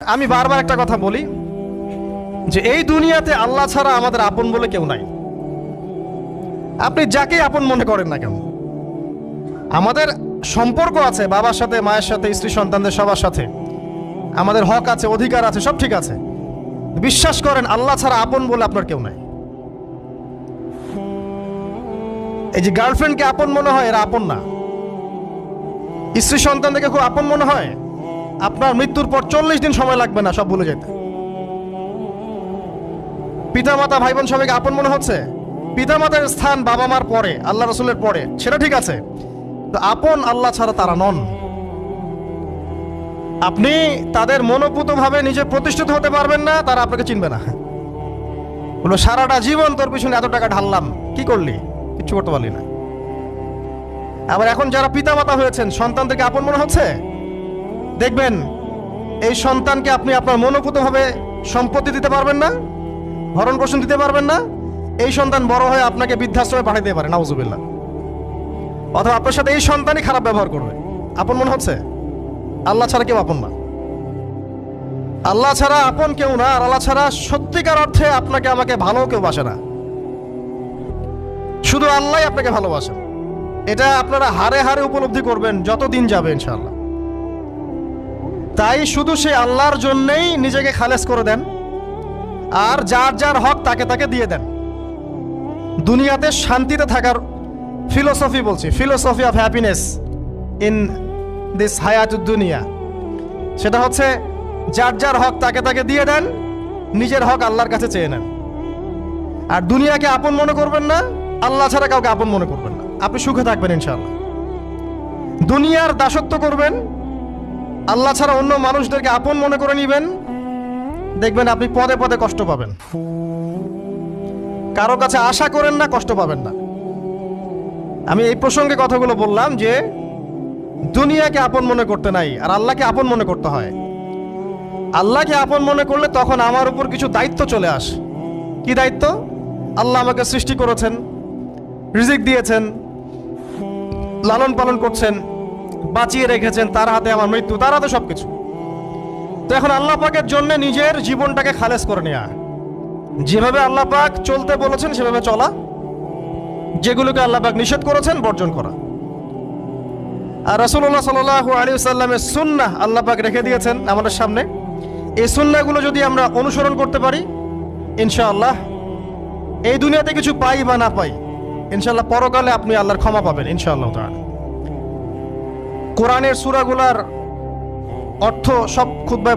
আমি বারবার একটা কথা বলি যে এই দুনিয়াতে আল্লাহ ছাড়া আমাদের আপন বলে কেউ নাই। আপনি যাকে আপন মনে করেন না কেন, আমাদের সম্পর্ক আছে বাবার সাথে, মায়ের সাথে, স্ত্রী সন্তানদের সবার সাথে, আমাদের হক আছে, অধিকার আছে, সব ঠিক আছে। বিশ্বাস করেন আল্লাহ ছাড়া আপন বলে আপনার কেউ নাই। এই যে গার্লফ্রেন্ডকে আপন মনে হয়, এরা আপন না। স্ত্রী সন্তানদেরকে খুব আপন মনে হয়, আপনার মৃত্যুর পর 40 দিন সময় লাগবে না সব ভুলে যেতে। পিতামাতা, ভাই বোন সবাইকে আপন মনে হচ্ছে। পিতামাতার স্থান বাবা মার পরে, আল্লাহ রসুলের পরে, সেটা ঠিক আছে, তো আপন আল্লাহ ছাড়া তারা নন। আপনি তাদের মনোপুতভাবে নিজে প্রতিষ্ঠিত হতে পারবেন না, তারা আপনাকে চিনবে না। বলবো সারাটা জীবন তোর পিছনে এত টাকা ঢাললাম, কি করলি? কিচ্ছু করতে পারলি না। আবার এখন যারা পিতামাতা হয়েছেন, সন্তানদেরকে আপন মনে হচ্ছে, দেখবেন এই সন্তানকে আপনি আপনার মনোপুতভাবে সম্পত্তি দিতে পারবেন না, ভরণ পোষণ দিতে পারবেন না। এই সন্তান বড় হয়ে আপনাকে বৃদ্ধাশ্রমে পাঠিয়ে দিতে পারে, নাউজুবিল্লাহ। অথবা আপনার সাথে এই সন্তানই খারাপ ব্যবহার করবে। আপন মনে হচ্ছে? আল্লাহ ছাড়া কেউ আপন না। আল্লাহ ছাড়া আপন কেউ না। আর আল্লাহ ছাড়া সত্যিকার অর্থে আপনাকে আমাকে ভালো কেউ বাসে না। শুধু আল্লাহই আপনাকে ভালোবাসেন। এটা আপনারা হারে হারে উপলব্ধি করবেন যত দিন যাবে ইনশাআল্লাহ। তাই শুধু সেই আল্লাহর জন্যেই নিজেকে খালেস করে দেন, আর যার যার হক তাকে তাকে দিয়ে দেন। দুনিয়াতে শান্তিতে থাকার ফিলোসফি বলছি, philosophy of happiness in this হায়াতুদ দুনিয়া, সেটা হচ্ছে যার যার হক তাকে তাকে দিয়ে দেন, নিজের হক আল্লাহর কাছে চেয়ে নেন। আর দুনিয়াকে আপন মনে করবেন না, আল্লাহ ছাড়া কাউকে আপন মনে করবেন না। আপনি সুখে থাকবেন ইনশাআল্লাহ। দুনিয়ার দাসত্ব করবেন, আল্লাহ ছাড়া অন্য মানুষদেরকে আপন মনে করে নেবেন, দেখবেন আপনি পদে পদে কষ্ট পাবেন। কারো কাছে আশা করেন না, কষ্ট পাবেন না। আমি এই প্রসঙ্গে কথাগুলো বললাম যে দুনিয়াকে আপন মনে করতে নাই, আর আল্লাহকে আপন মনে করতে হয়। আল্লাহকে আপন মনে করলে তখন আমার উপর কিছু দায়িত্ব চলে আসে। কি দায়িত্ব? আল্লাহ আমাকে সৃষ্টি করেছেন, রিজিক দিয়েছেন, লালন পালন করছেন, বাঁচিয়ে রেখেছেন, তার হাতে আমার মৃত্যু, তার হাতে সবকিছু। তো এখন আল্লাহ পাকের জন্য নিজের জীবনটাকে খালেস করে নেওয়া, যেভাবে আল্লাহ পাক চলতে বলেছেন সেভাবে চলা, যেগুলোকে আল্লাহ পাক নিষেধ করেছেন বর্জন করা। আর রাসূলুল্লাহ সাল্লাল্লাহু আলাইহি ওয়াসাল্লামের সুন্নাহ আল্লাহ পাক রেখে দিয়েছেন আমাদের সামনে। এই সুন্নাহগুলো যদি আমরা অনুসরণ করতে পারি, ইনশাআল্লাহ এই দুনিয়াতে কিছু পাই বা না পাই, ইনশাআল্লাহ পরকালে আপনি আল্লাহর ক্ষমা পাবেন ইনশাআল্লাহ তাআলা। কোরআনের সূরাগুলোর অর্থ সব খুতবায়